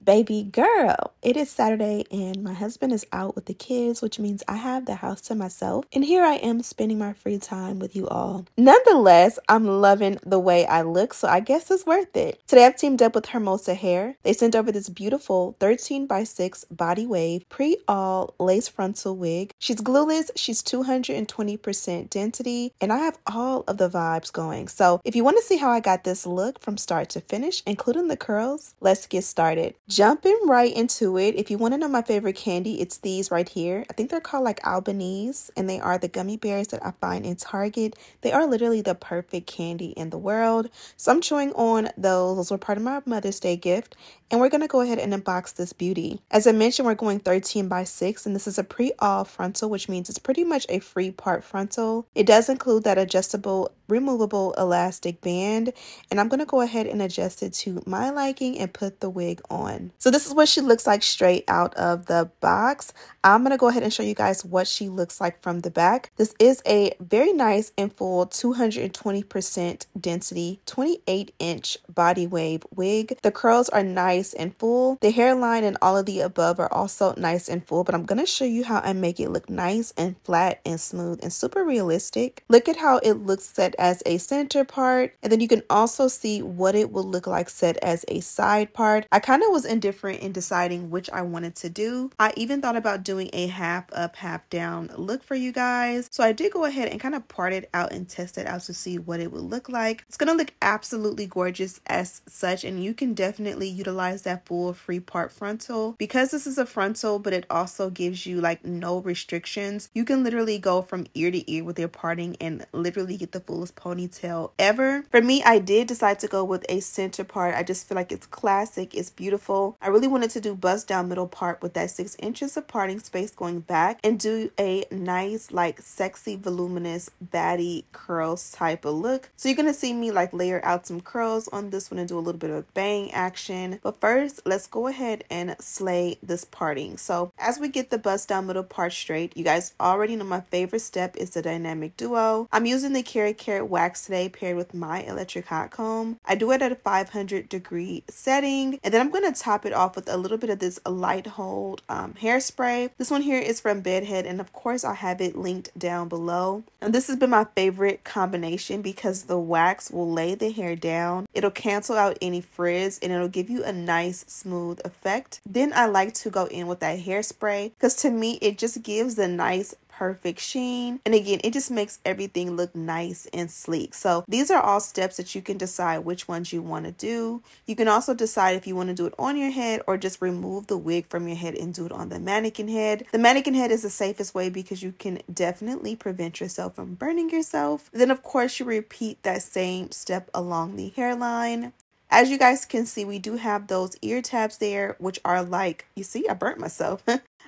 Baby girl, it is Saturday and my husband is out with the kids, which means I have the house to myself. And here I am spending my free time with you all. Nonetheless, I'm loving the way I look, so I guess it's worth it. Today I've teamed up with Hermosa Hair. They sent over this beautiful 13x6 body wave pre-all lace frontal wig. She's glueless, she's 220% density, and I have all of the vibes going. So if you want to see how I got this look from start to finish, including the curls, let's get started. Jumping right into it, if you want to know my favorite candy, it's these right here. I think they're called like Albanese, and they are the gummy bears that I find in Target. They are literally the perfect candy in the world. So I'm chewing on those. Those were part of my Mother's Day gift. And we're going to go ahead and unbox this beauty. As I mentioned, we're going 13x6, and this is a pre-all frontal, which means it's pretty much a free part frontal. It does include that adjustable, removable elastic band, and I'm going to go ahead and adjust it to my liking and put the wig on. So this is what she looks like straight out of the box. I'm going to go ahead and show you guys what she looks like from the back. This is a very nice and full 220% density 28-inch body wave wig. The curls are nice and full. The hairline and all of the above are also nice and full, but I'm going to show you how I make it look nice and flat and smooth and super realistic. Look at how it looks set as a center part, and then you can also see what it will look like set as a side part. I kind of was indifferent in deciding which I wanted to do. I even thought about doing a half up, half down look for you guys. So I did go ahead and kind of part it out and test it out to see what it would look like. It's going to look absolutely gorgeous as such, and you can definitely utilize that full free part frontal. Because this is a frontal, but it also gives you like no restrictions. You can literally go from ear to ear with your parting and literally get the fullest ponytail ever. For me, I did decide to go with a center part. I just feel like it's classic, it's beautiful. I really wanted to do bust down middle part with that 6 inches of parting space going back and do a nice like sexy voluminous baddie curls type of look. So you're gonna see me like layer out some curls on this one and do a little bit of bang action. But first, let's go ahead and slay this parting. So as we get the bust down middle part straight, you guys already know my favorite step is the dynamic duo. I'm using the Carrot wax today paired with my electric hot comb. I do it at a 500-degree setting, and then I'm going to top it off with a little bit of this light hold hairspray. This one here is from Bedeck, and of course I'll have it linked down below. And this has been my favorite combination because the wax will lay the hair down. It'll cancel out any frizz, and it'll give you a nice smooth effect. Then I like to go in with that hairspray because to me it just gives the nice perfect sheen, and again it just makes everything look nice and sleek. So these are all steps that you can decide which ones you want to do. You can also decide if you want to do it on your head or just remove the wig from your head and do it on the mannequin head. The mannequin head is the safest way because you can definitely prevent yourself from burning yourself. Then of course you repeat that same step along the hairline. As you guys can see, we do have those ear tabs there, which are like, you see, I burnt myself.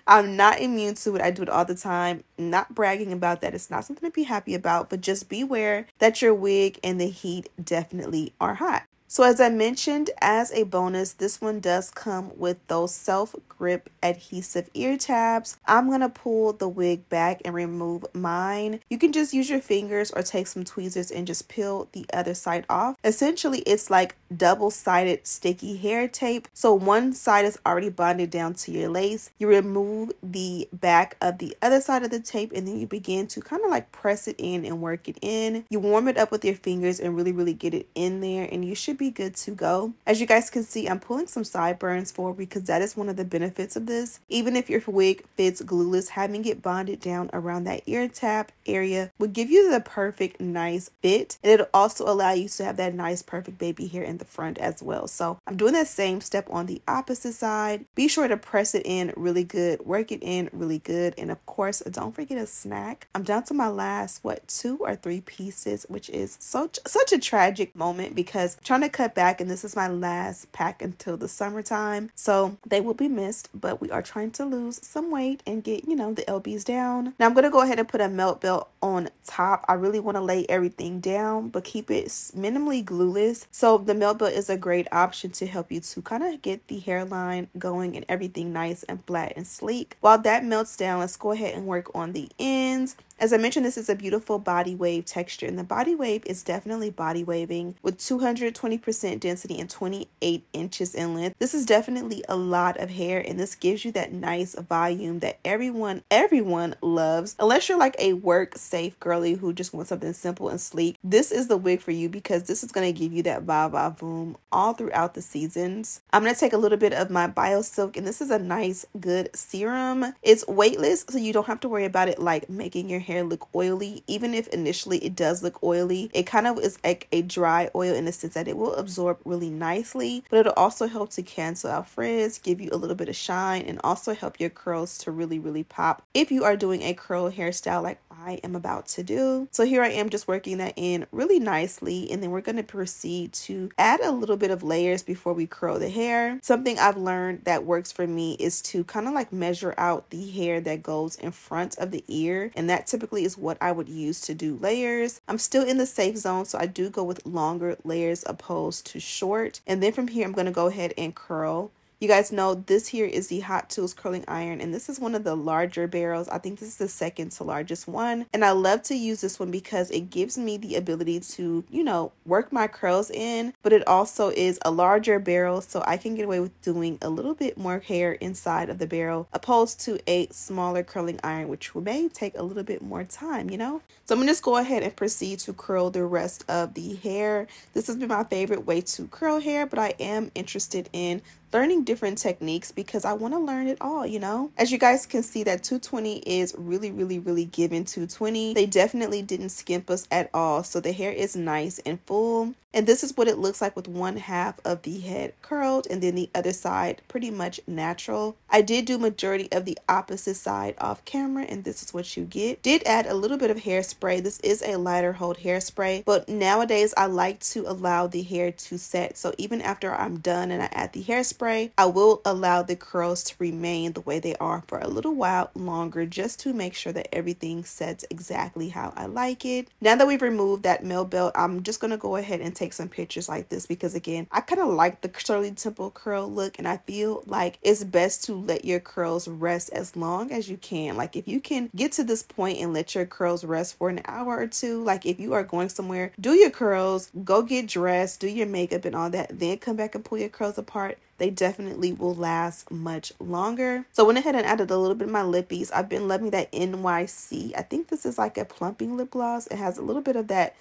I'm not immune to it. I do it all the time. Not bragging about that. It's not something to be happy about, but just beware that your wig and the heat definitely are hot. So as I mentioned, as a bonus, this one does come with those self-grip adhesive ear tabs. I'm going to pull the wig back and remove mine. You can just use your fingers or take some tweezers and just peel the other side off. Essentially, it's like double-sided sticky hair tape. So one side is already bonded down to your lace. You remove the back of the other side of the tape, and then you begin to kind of like press it in and work it in. You warm it up with your fingers and really get it in there, and you should be good to go. As you guys can see, I'm pulling some sideburns forward because that is one of the benefits of this. Even if your wig fits glueless, having it bonded down around that ear tab area will give you the perfect nice fit, and it'll also allow you to have that nice perfect baby hair in the front as well. So I'm doing that same step on the opposite side. Be sure to press it in really good, work it in really good, and of course don't forget a snack. I'm down to my last 2 or 3 pieces, which is such a tragic moment because I'm trying to cut back, and this is my last pack until the summertime, so they will be missed, but we are trying to lose some weight and get, you know, the lbs down. Now I'm going to go ahead and put a melt belt on top. I really want to lay everything down but keep it minimally glueless, so the melt belt is a great option to help you to kind of get the hairline going and everything nice and flat and sleek. While that melts down, let's go ahead and work on the ends. As I mentioned, this is a beautiful body wave texture, and the body wave is definitely body waving with 220% density and 28 inches in length. This is definitely a lot of hair, and this gives you that nice volume that everyone loves. Unless you're like a work safe girly who just wants something simple and sleek, this is the wig for you, because this is going to give you that va boom all throughout the seasons. I'm going to take a little bit of my Bio Silk, and this is a nice good serum. It's weightless, so you don't have to worry about it like making your hair look oily. Even if initially it does look oily, it kind of is like a dry oil in the sense that it will absorb really nicely, but it'll also help to cancel out frizz, give you a little bit of shine, and also help your curls to really pop if you are doing a curl hairstyle like I am about to do. So here I am just working that in really nicely, and then we're going to proceed to add a little bit of layers before we curl the hair. Something I've learned that works for me is to kind of like measure out the hair that goes in front of the ear, and that typically is what I would use to do layers. I'm still in the safe zone, so I do go with longer layers opposed to short, and then from here I'm going to go ahead and curl. You guys know this here is the Hot Tools curling iron, and this is one of the larger barrels. I think this is the second to largest one, and I love to use this one because it gives me the ability to, you know, work my curls in, but it also is a larger barrel, so I can get away with doing a little bit more hair inside of the barrel opposed to a smaller curling iron, which may take a little bit more time, you know. So I'm gonna just go ahead and proceed to curl the rest of the hair. This has been my favorite way to curl hair, but I am interested in learning different techniques because I want to learn it all, you know. As you guys can see, that 220 is really giving 220. They definitely didn't skimp us at all, so the hair is nice and full. And this is what it looks like with one half of the head curled and then the other side pretty much natural. I did do majority of the opposite side off camera, and this is what you get. Did add a little bit of hairspray. This is a lighter hold hairspray, but nowadays I like to allow the hair to set. So even after I'm done and I add the hairspray, I will allow the curls to remain the way they are for a little while longer, just to make sure that everything sets exactly how I like it. Now that we've removed that melt belt, I'm just going to go ahead and take some pictures like this because again, I kind of like the Shirley Temple curl look, and I feel like it's best to let your curls rest as long as you can. Like if you can get to this point and let your curls rest for an hour or two, like if you are going somewhere, do your curls, go get dressed, do your makeup and all that, then come back and pull your curls apart. They definitely will last much longer. So I went ahead and added a little bit of my lippies. I've been loving that NYC. I think this is like a plumping lip gloss. It has a little bit of that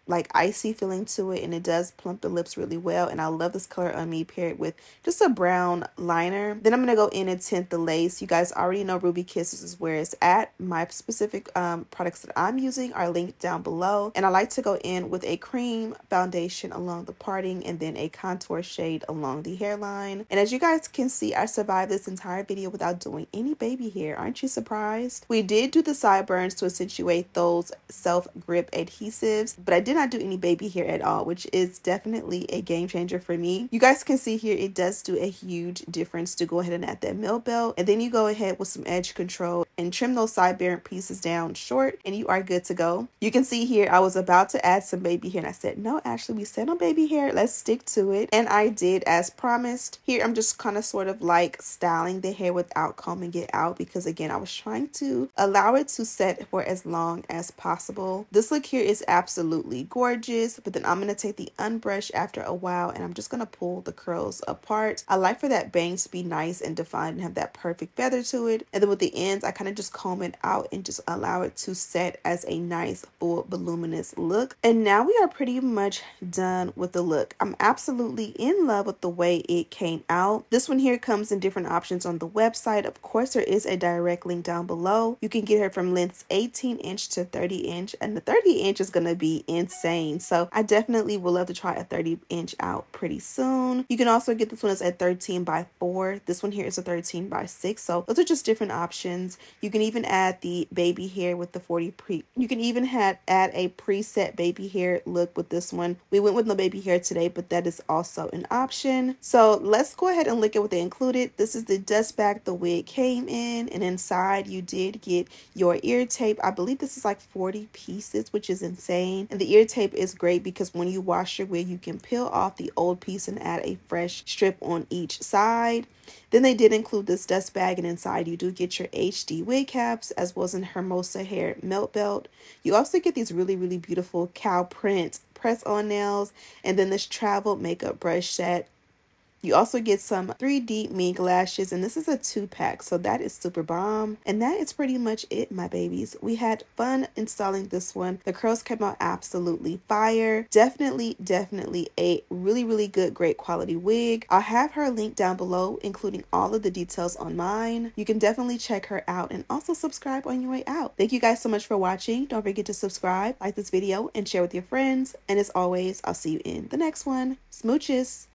like icy feeling to it, and it does plump the lips really well, and I love this color on me paired with just a brown liner. Then I'm going to go in and tint the lace. You guys already know Ruby Kisses is where it's at. My specific products that I'm using are linked down below, and I like to go in with a cream foundation along the parting and then a contour shade along the hairline. And as you guys can see, I survived this entire video without doing any baby hair. Aren't you surprised? We did do the sideburns to accentuate those self-grip adhesives, but I did not do any baby hair at all, which is definitely a game changer for me. You guys can see here it does do a huge difference to go ahead and add that melt belt, and then you go ahead with some edge control and trim those sideburn pieces down short, and you are good to go. You can see here I was about to add some baby hair, and I said, no, Ashley, we said no baby hair, let's stick to it. And I did as promised. Here I'm just kind of sort of like styling the hair without combing it out because again, I was trying to allow it to set for as long as possible. This look here is absolutely gorgeous, but then I'm going to take the unbrush after a while and I'm just going to pull the curls apart. I like for that bang to be nice and defined and have that perfect feather to it, and then with the ends I kind of just comb it out and just allow it to set as a nice full voluminous look. And now we are pretty much done with the look. I'm absolutely in love with the way it came out. This one here comes in different options on the website. Of course, there is a direct link down below. You can get her from lengths 18 inch to 30 inch, and the 30 inch is going to be insane. So I definitely would love to try a 30 inch out pretty soon. You can also get this one as a 13 by 4. This one here is a 13 by 6. So those are just different options. You can even add the baby hair with the 40 pre. You can even add a preset baby hair look with this one. We went with no baby hair today, but that is also an option. So let's go ahead and look at what they included. This is the dust bag the wig came in, and inside you did get your ear tape. I believe this is like 40 pieces, which is insane. And the ear tape is great because when you wash your wig, you can peel off the old piece and add a fresh strip on each side. Then they did include this dust bag, and inside you do get your HD wig caps as well as an Hermosa hair melt belt. You also get these really, really beautiful cow print press-on nails, and then this travel makeup brush set. You also get some 3D mink lashes, and this is a 2-pack, so that is super bomb. And that is pretty much it, my babies. We had fun installing this one. The curls came out absolutely fire. Definitely a really, really good, great quality wig. I'll have her link down below, including all of the details on mine. You can definitely check her out and also subscribe on your way out. Thank you guys so much for watching. Don't forget to subscribe, like this video, and share with your friends. And as always, I'll see you in the next one. Smooches!